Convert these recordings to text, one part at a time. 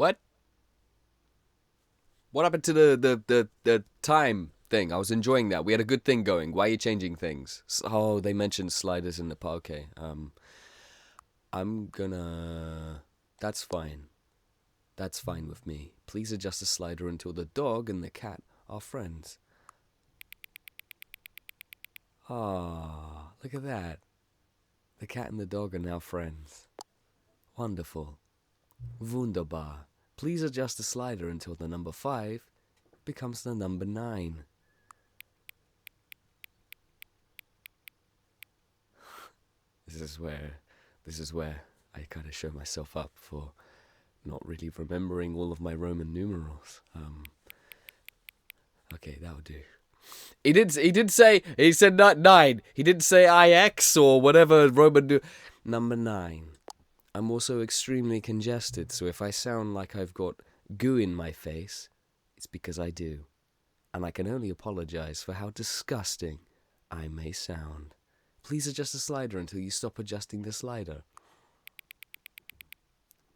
What? What happened to the time thing? I was enjoying that. We had a good thing going. Why are you changing things? Oh, they mentioned sliders in the park. Okay. I'm gonna... That's fine. That's fine with me. Please adjust the slider until the dog and the cat are friends. Ah, look at that. The cat and the dog are now friends. Wonderful. Wunderbar. Please adjust the slider until the number 5 becomes the number 9. This is where I kind of show myself up for not really remembering all of my Roman numerals. Okay, that'll do. He said not 9. He didn't say IX or whatever Roman number 9. I'm also extremely congested, so if I sound like I've got goo in my face, it's because I do. And I can only apologize for how disgusting I may sound. Please adjust the slider until you stop adjusting the slider.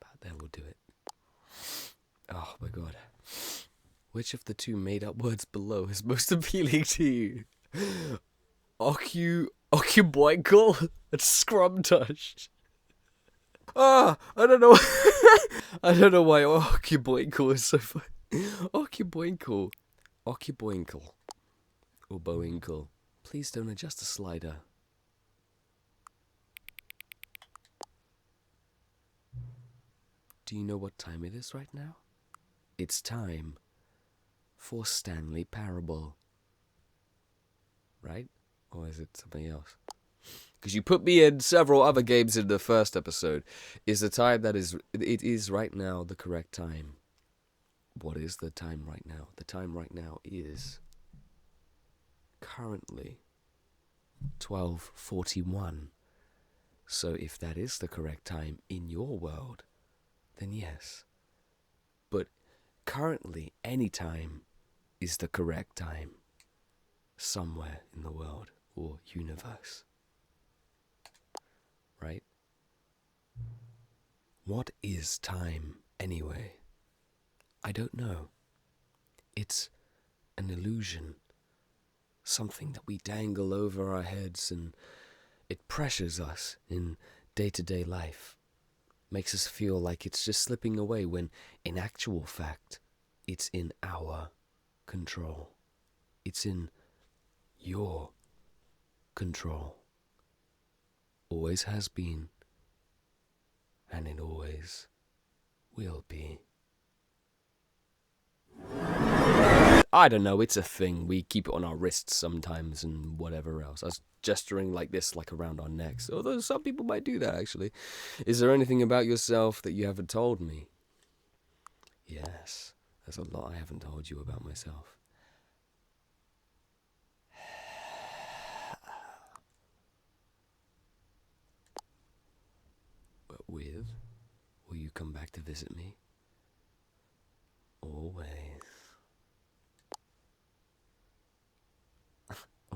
About there will do it. Oh my god. Which of the two made-up words below is most appealing to you? Occuboinkle and Scrumtush. Ah, I don't know. I don't know why Occuboinkle is so funny. Occuboinkle. Occuboinkle. Or Boinkle. Please don't adjust the slider. Do you know what time it is right now? It's time for Stanley Parable. Right? Or is it something else? Because you put me in several other games in the first episode. Is the time that is... It is right now the correct time. What is the time right now? The time right now is... currently 12:41. So if that is the correct time in your world, then yes. But currently any time is the correct time somewhere in the world or universe. Right? What is time anyway? I don't know. It's an illusion. Something that we dangle over our heads, and it pressures us in day-to-day life. Makes us feel like it's just slipping away when, in actual fact, it's in our control. It's in your control. Always has been, and it always will be. I don't know, it's a thing. We keep it on our wrists sometimes and whatever else. I was gesturing like this, like around our necks. Although some people might do that, actually. Is there anything about yourself that you haven't told me? Yes, there's a lot I haven't told you about myself. But will you come back to visit me? Always.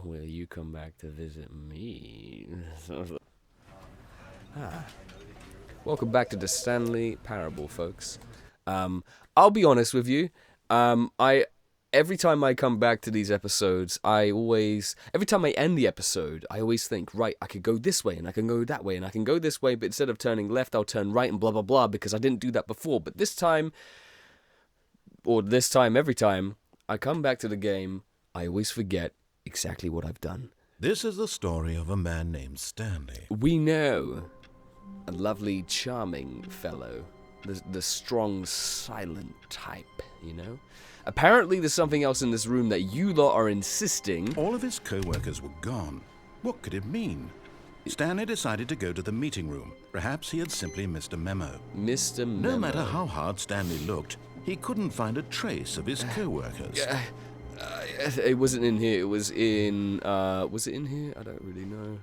Will you come back to visit me? Welcome back to the Stanley Parable, folks. I'll be honest with you. Every time I come back to these episodes, every time I end the episode, I always think, right, I could go this way, and I can go that way, and I can go this way, but instead of turning left, I'll turn right, and blah, blah, blah, because I didn't do that before. But this time, every time, I come back to the game, I always forget exactly what I've done. This is the story of a man named Stanley. We know a lovely, charming fellow. The strong, silent type, you know? Apparently there's something else in this room that you lot are insisting... All of his co-workers were gone. What could it mean? Stanley decided to go to the meeting room. Perhaps he had simply missed a memo. Mr. Memo. No matter how hard Stanley looked, he couldn't find a trace of his co-workers. It wasn't in here. It was in... was it in here? I don't really know.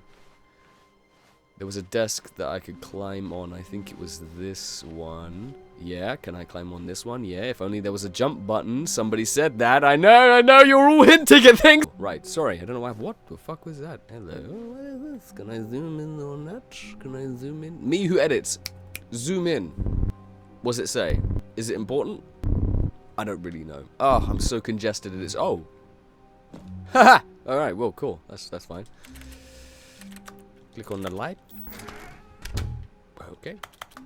There was a desk that I could climb on. I think it was this one. Yeah, can I climb on this one? Yeah, if only there was a jump button. Somebody said that. I know, you're all hinting at things. Right, sorry, I don't know why. What the fuck was that? Hello, what is this? Can I zoom in on that? Can I zoom in? Me who edits. Zoom in. What's it say? Is it important? I don't really know. Oh, I'm so congested it is. Oh. Haha! Alright, well, cool. That's fine. Click on the light. Okay.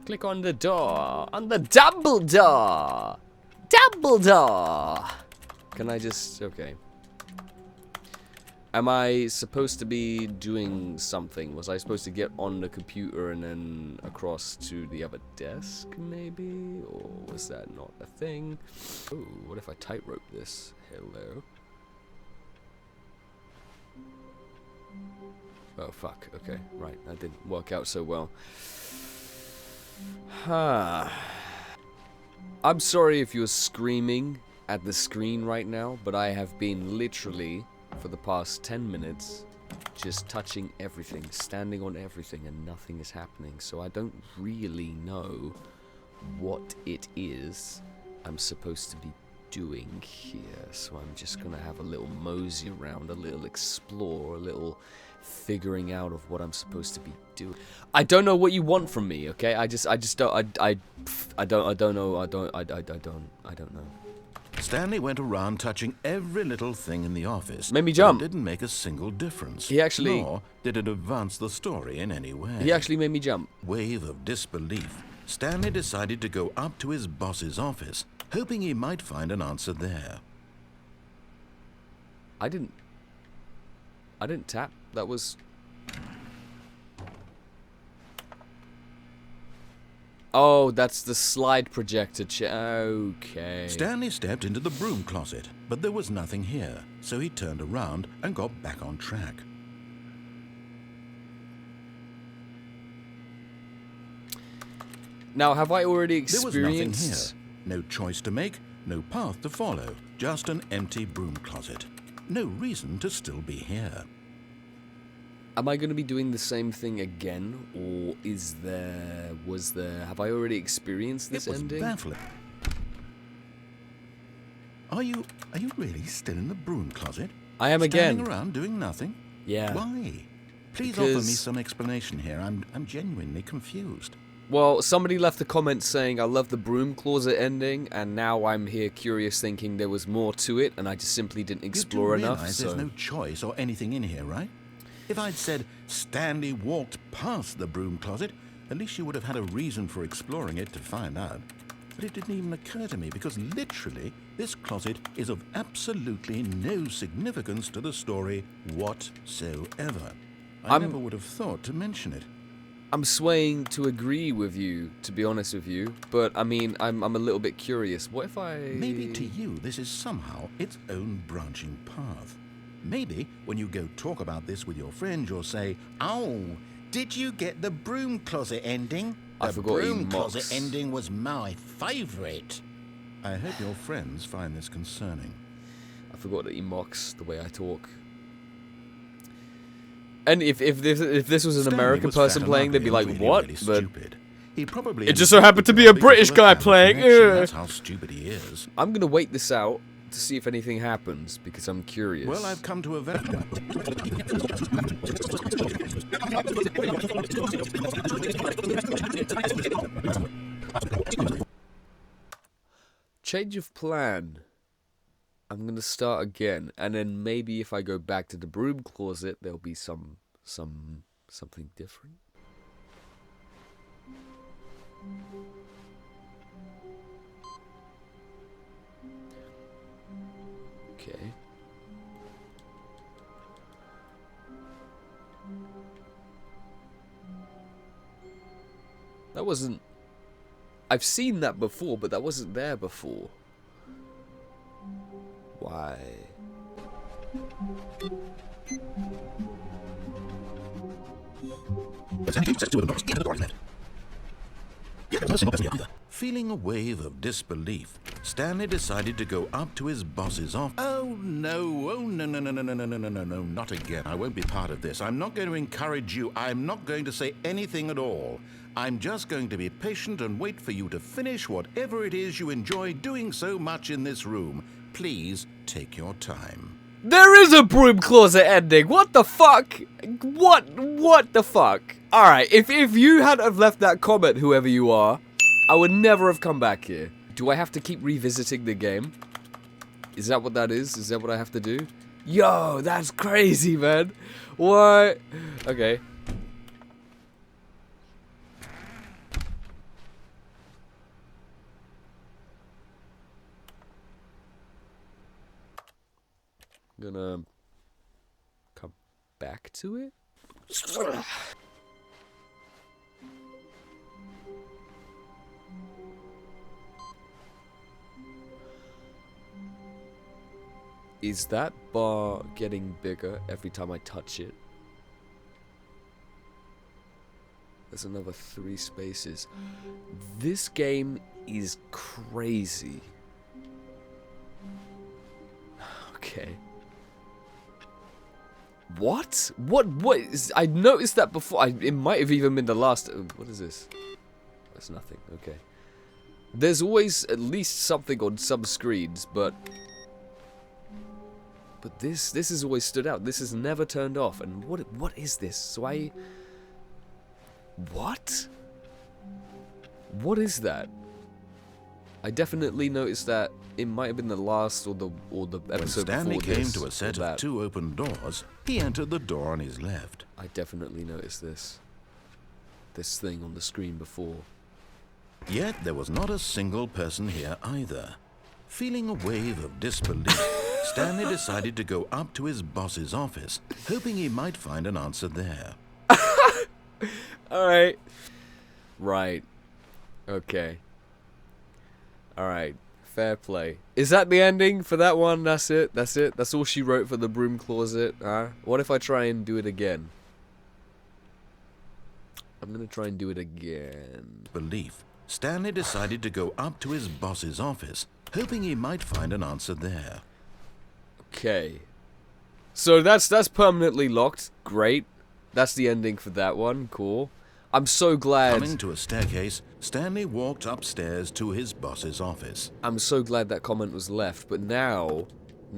Click on the door. On the double door! Double door! Can I just... Okay. Am I supposed to be doing something? Was I supposed to get on the computer and then across to the other desk, maybe? Or was that not a thing? Oh, what if I tightrope this? Hello? Oh, fuck. Okay, right. That didn't work out so well. I'm sorry if you're screaming at the screen right now, but I have been literally, for the past 10 minutes, just touching everything, standing on everything, and nothing is happening. So I don't really know what it is I'm supposed to be doing here. So I'm just gonna have a little mosey around, a little explore, a little figuring out of what I'm supposed to be doing. I don't know what you want from me, okay? I just don't know. Stanley went around touching every little thing in the office. Made me jump. It didn't make a single difference. He actually... Nor did it advance the story in any way. He actually made me jump. Wave of disbelief, Stanley decided to go up to his boss's office, hoping he might find an answer there. I didn't tap. That was... Oh, that's the slide projector okay. Stanley stepped into the broom closet, but there was nothing here, so he turned around and got back on track. Now, have I already There was nothing experienced... here. No choice to make, no path to follow, just an empty broom closet. No reason to still be here. Am I going to be doing the same thing again, or have I already experienced this ending? It was baffling. Are you really still in the broom closet? I am again. Standing around doing nothing? Yeah. Why? Please Because... offer me some explanation here. I'm genuinely confused. Well, somebody left a comment saying I love the broom closet ending, and now I'm here curious thinking there was more to it, and I just simply didn't explore you do enough. realize So there's no choice or anything in here, right? If I'd said Stanley walked past the broom closet, at least you would have had a reason for exploring it to find out. But it didn't even occur to me, because literally, this closet is of absolutely no significance to the story whatsoever. I never would have thought to mention it. I'm swaying to agree with you, to be honest with you, but I mean, I'm a little bit curious. What if I... Maybe to you, this is somehow its own branching path. Maybe when you go talk about this with your friends, you'll say, "Oh, did you get the broom closet ending? I forgot he broom mocks. closet ending was my favourite." I hope your friends find this concerning. I forgot that he mocks the way I talk. And if this was an Stanley American was person fat playing, and they'd be ugly like, and really, what? really But stupid. He probably it just so happened to be a British guy playing. That's how stupid he is. I'm going to wait this out to see if anything happens, because I'm curious. Well, I've come to a very... Change of plan. I'm going to start again, and then maybe if I go back to the broom closet, there'll be something different. Okay. That wasn't... I've seen that before, but that wasn't there before. Why? Feeling a wave of disbelief, Stanley decided to go up to his boss's office. Oh no, not again. I won't be part of this. I'm not going to encourage you. I'm not going to say anything at all. I'm just going to be patient and wait for you to finish whatever it is you enjoy doing so much in this room. Please take your time. There is a broom closet ending. What the fuck? What the fuck? Alright, if you had have left that comment, whoever you are, I would never have come back here. Do I have to keep revisiting the game? Is that what that is? Is that what I have to do? Yo, that's crazy, man. What? Okay. Gonna come back to it. Is that bar getting bigger every time I touch it? There's another 3 spaces. This game is crazy. Okay. What? What is... I noticed that before. It might have even been the last... what is this? That's nothing. Okay. There's always at least something on some screens, but this has always stood out. This has never turned off. And what is this? So what? What is that? I definitely noticed that it might have been the last or the episode when Stanley before came this, to a set or of that. 2 open doors, he entered the door on his left. I definitely noticed this thing on the screen before. Yet there was not a single person here either. Feeling a wave of disbelief, Stanley decided to go up to his boss's office, hoping he might find an answer there. Alright. Right. Okay. Alright. Fair play. Is that the ending for that one? That's it? That's it? That's all she wrote for the broom closet? What if I try and do it again? I'm gonna try and do it again. Belief, Stanley decided to go up to his boss's office, hoping he might find an answer there. Okay. So that's permanently locked. Great. That's the ending for that one. Cool. I'm so glad. Coming to a staircase, Stanley walked upstairs to his boss's office. I'm so glad that comment was left, but now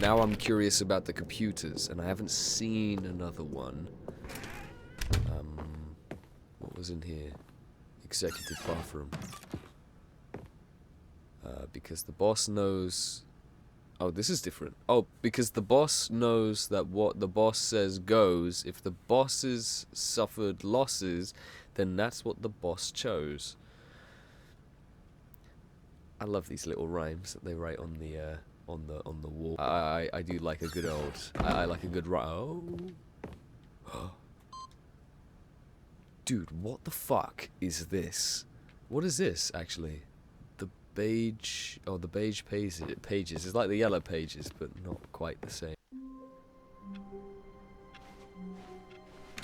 I'm curious about the computers, and I haven't seen another one. What was in here? Executive bathroom. Because the boss knows... Oh, this is different. Oh, because the boss knows that what the boss says goes. If the bosses suffered losses, then that's what the boss chose. I love these little rhymes that they write on the wall. I do like a good old... I like a good rhyme. Oh. Dude, what the fuck is this? What is this, actually? The beige... Oh, the beige pages. It's like the yellow pages, but not quite the same.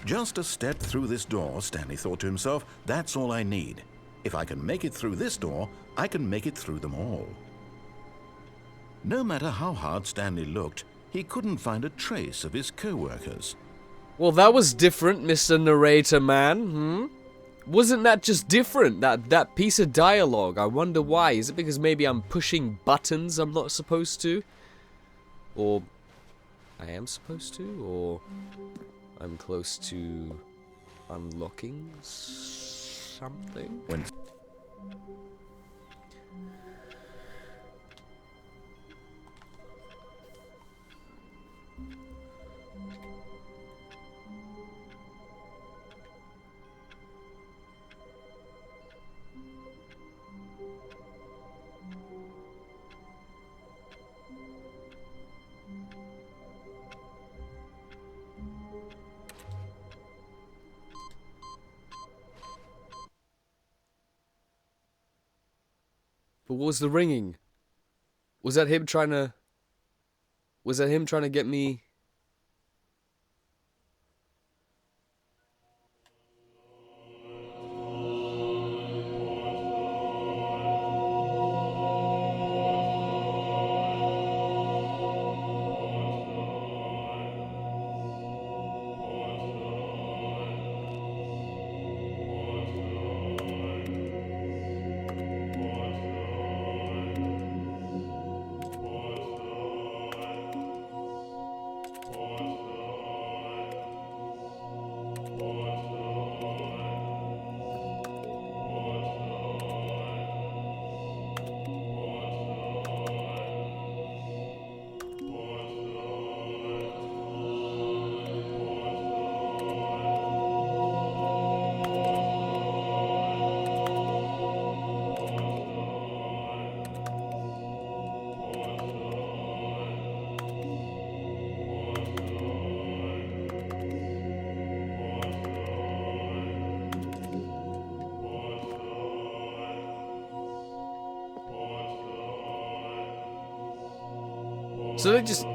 Just a step through this door, Stanley thought to himself, that's all I need. If I can make it through this door, I can make it through them all. No matter how hard Stanley looked, he couldn't find a trace of his co-workers. Well, that was different, Mr. Narrator Man, Wasn't that just different, that piece of dialogue? I wonder why. Is it because maybe I'm pushing buttons I'm not supposed to? Or I am supposed to? Or I'm close to unlocking something? When But what was the ringing? Was that him trying to... Was that him trying to get me... So they just...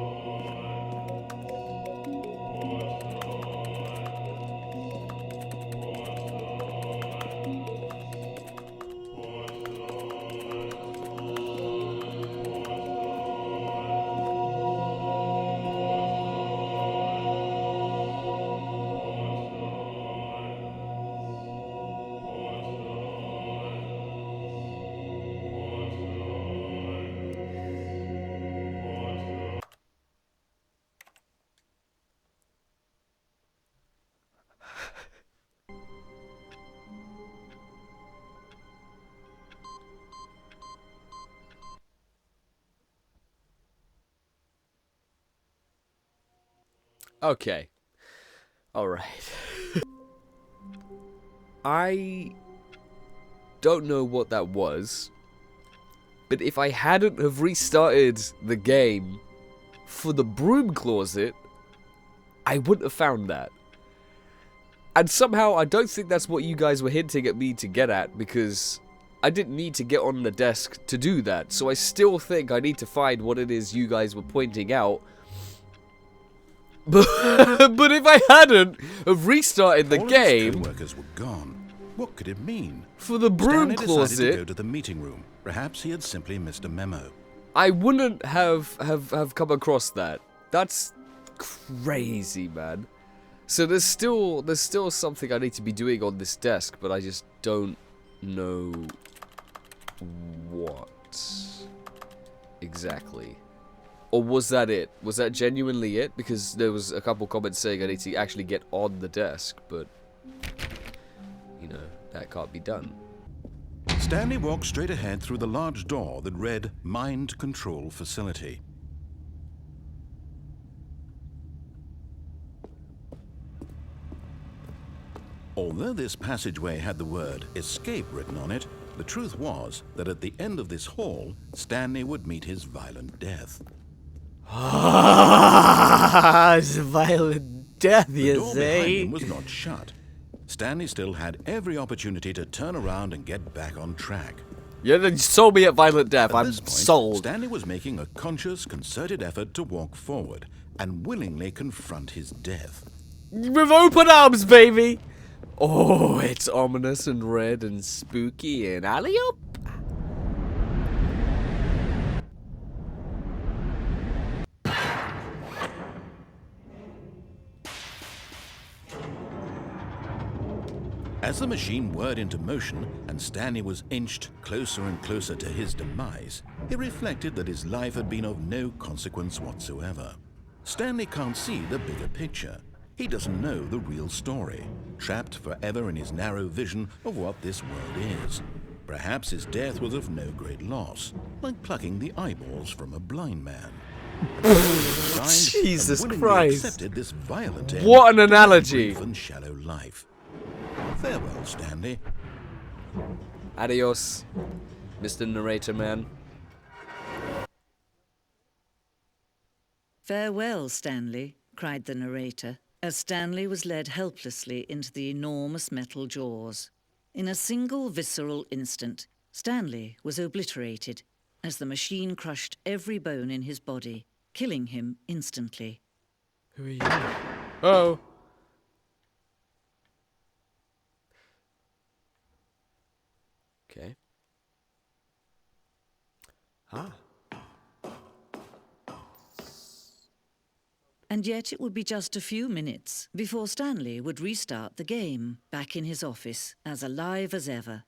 Okay. Alright. I don't know what that was, but if I hadn't have restarted the game for the broom closet, I wouldn't have found that. And somehow I don't think that's what you guys were hinting at me to get at, because I didn't need to get on the desk to do that, so I still think I need to find what it is you guys were pointing out. But if I hadn't have restarted the game, all of his co-workers were gone. What could it mean? For the broom Stanley decided closet, to go to the meeting room. Perhaps he had simply missed a memo. I wouldn't have come across that. That's crazy, man. So there's still something I need to be doing on this desk, but I just don't know what exactly. Or was that it? Was that genuinely it? Because there was a couple comments saying I need to actually get on the desk, but you know, that can't be done. Stanley walked straight ahead through the large door that read Mind Control Facility. Although this passageway had the word escape written on it, the truth was that at the end of this hall, Stanley would meet his violent death. It's a violent death, The you door behind say? him was not shut. Stanley still had every opportunity to turn around and get back on track. Yeah, then sold me at violent death. At I'm this point, sold. Stanley was making a conscious, concerted effort to walk forward and willingly confront his death. With open arms, baby. Oh, it's ominous and red and spooky and alley-oop. As the machine whirred into motion and Stanley was inched closer and closer to his demise, he reflected that his life had been of no consequence whatsoever. Stanley can't see the bigger picture. He doesn't know the real story, trapped forever in his narrow vision of what this world is. Perhaps his death was of no great loss, like plucking the eyeballs from a blind man. Jesus and willingly Christ. accepted this violent end What an to his analogy. brief and shallow life. Farewell, Stanley. Adios, Mr. Narrator Man. "Farewell, Stanley," cried the narrator, as Stanley was led helplessly into the enormous metal jaws. In a single visceral instant, Stanley was obliterated as the machine crushed every bone in his body, killing him instantly. Who are you? Oh. Okay. Ah. And yet it would be just a few minutes before Stanley would restart the game, back in his office, as alive as ever.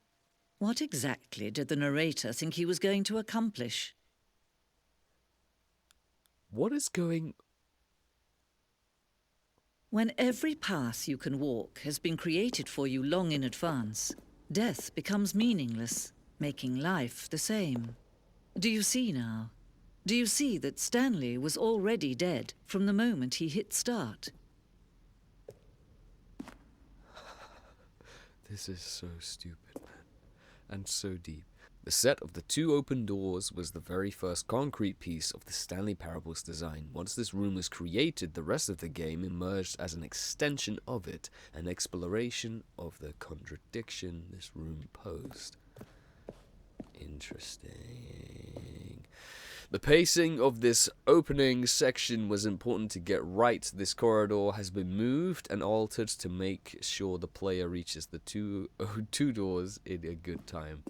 What exactly did the narrator think he was going to accomplish? What is going... When every path you can walk has been created for you long in advance, death becomes meaningless, making life the same. Do you see now? Do you see that Stanley was already dead from the moment he hit start? This is so stupid, man. And so deep. The set of the two open doors was the very first concrete piece of the Stanley Parables design. Once this room was created, the rest of the game emerged as an extension of it, an exploration of the contradiction this room posed. Interesting. The pacing of this opening section was important to get right. This corridor has been moved and altered to make sure the player reaches the two doors in a good time.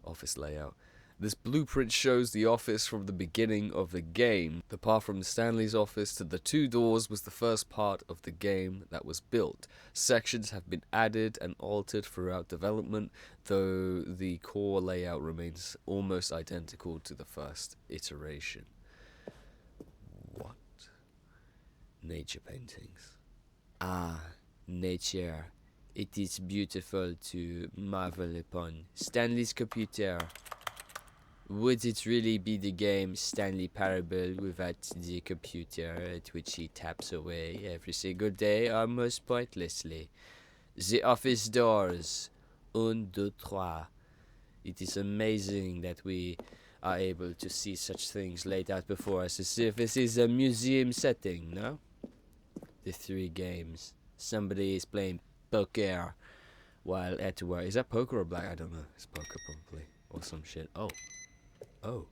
Office layout. This blueprint shows the office from the beginning of the game. The path from Stanley's office to the two doors was the first part of the game that was built. Sections have been added and altered throughout development, though the core layout remains almost identical to the first iteration. What? Nature paintings. Ah, nature. It is beautiful to marvel upon. Stanley's computer. Would it really be the game Stanley Parable without the computer at which he taps away every single day almost pointlessly? The office doors. 1, 2, 3. It is amazing that we are able to see such things laid out before us as if this is a museum setting, no? The 3 games. Somebody is playing poker while at work. Is that poker or black? I don't know. It's poker probably. Or some shit. Oh. Oh.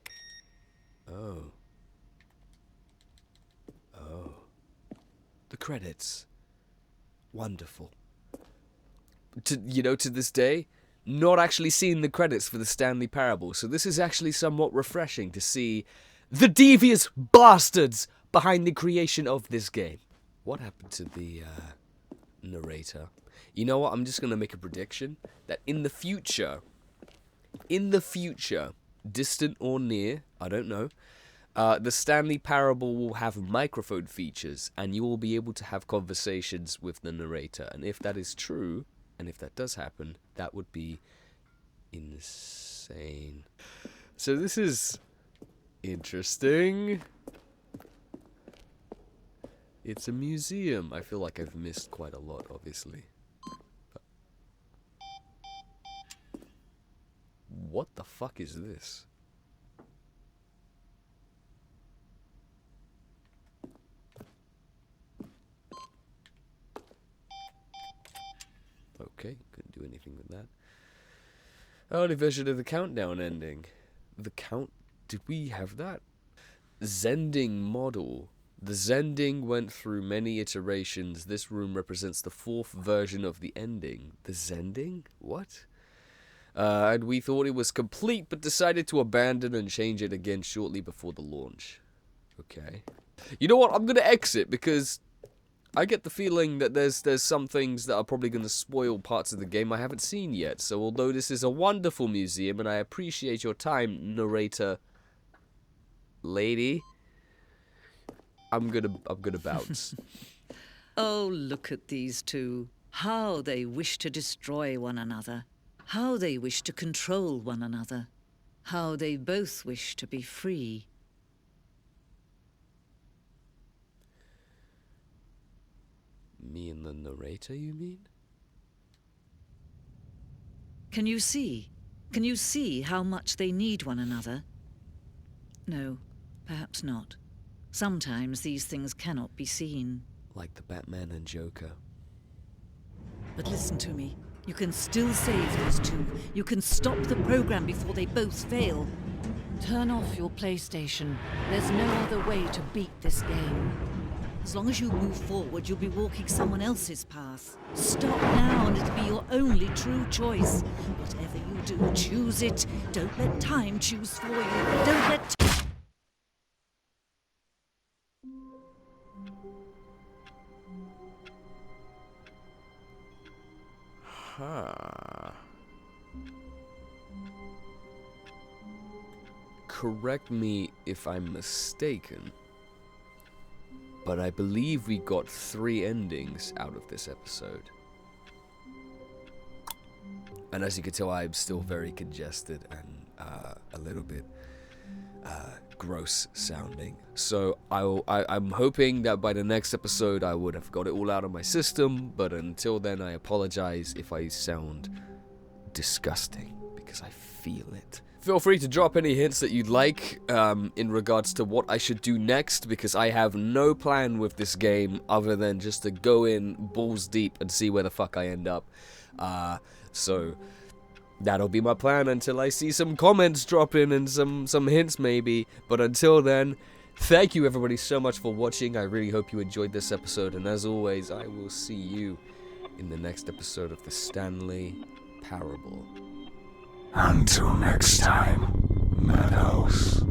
Oh. Oh. The credits. Wonderful. To this day, not actually seen the credits for the Stanley Parable, so this is actually somewhat refreshing to see the devious bastards behind the creation of this game. What happened to the narrator? You know what? I'm just going to make a prediction that in the future, distant or near, I don't know, the Stanley Parable will have microphone features, and you will be able to have conversations with the narrator. And if that is true, and if that does happen, that would be insane. So this is interesting. It's a museum. I feel like I've missed quite a lot, obviously. What the fuck is this? Okay, couldn't do anything with that. Early version of the countdown ending. The count... Did we have that? Zending model. The Zending went through many iterations. This room represents the 4th version of the ending. The Zending? What? And we thought it was complete, but decided to abandon and change it again shortly before the launch. Okay. You know what? I'm going to exit because I get the feeling that there's some things that are probably going to spoil parts of the game I haven't seen yet. So although this is a wonderful museum and I appreciate your time, narrator lady, I'm gonna bounce. Oh, look at these two. How they wish to destroy one another. How they wish to control one another. How they both wish to be free. Me and the narrator, you mean? Can you see? Can you see how much they need one another? No, perhaps not. Sometimes these things cannot be seen. Like the Batman and Joker. But listen to me. You can still save those two. You can stop the program before they both fail. Turn off your PlayStation. There's no other way to beat this game. As long as you move forward, you'll be walking someone else's path. Stop now and it'll be your only true choice. Whatever you do, choose it. Don't let time choose for you. Don't let... Correct me if I'm mistaken, but I believe we got 3 endings out of this episode. And as you can tell, I'm still very congested and a little bit gross sounding. So I'm hoping that by the next episode I would have got it all out of my system, but until then I apologize if I sound disgusting, because I feel it. Feel free to drop any hints that you'd like in regards to what I should do next, because I have no plan with this game other than just to go in balls deep and see where the fuck I end up. So That'll be my plan until I see some comments drop in and some hints maybe. But until then, thank you everybody so much for watching. I really hope you enjoyed this episode. And as always, I will see you in the next episode of the Stanley Parable. Until next time, Madhouse.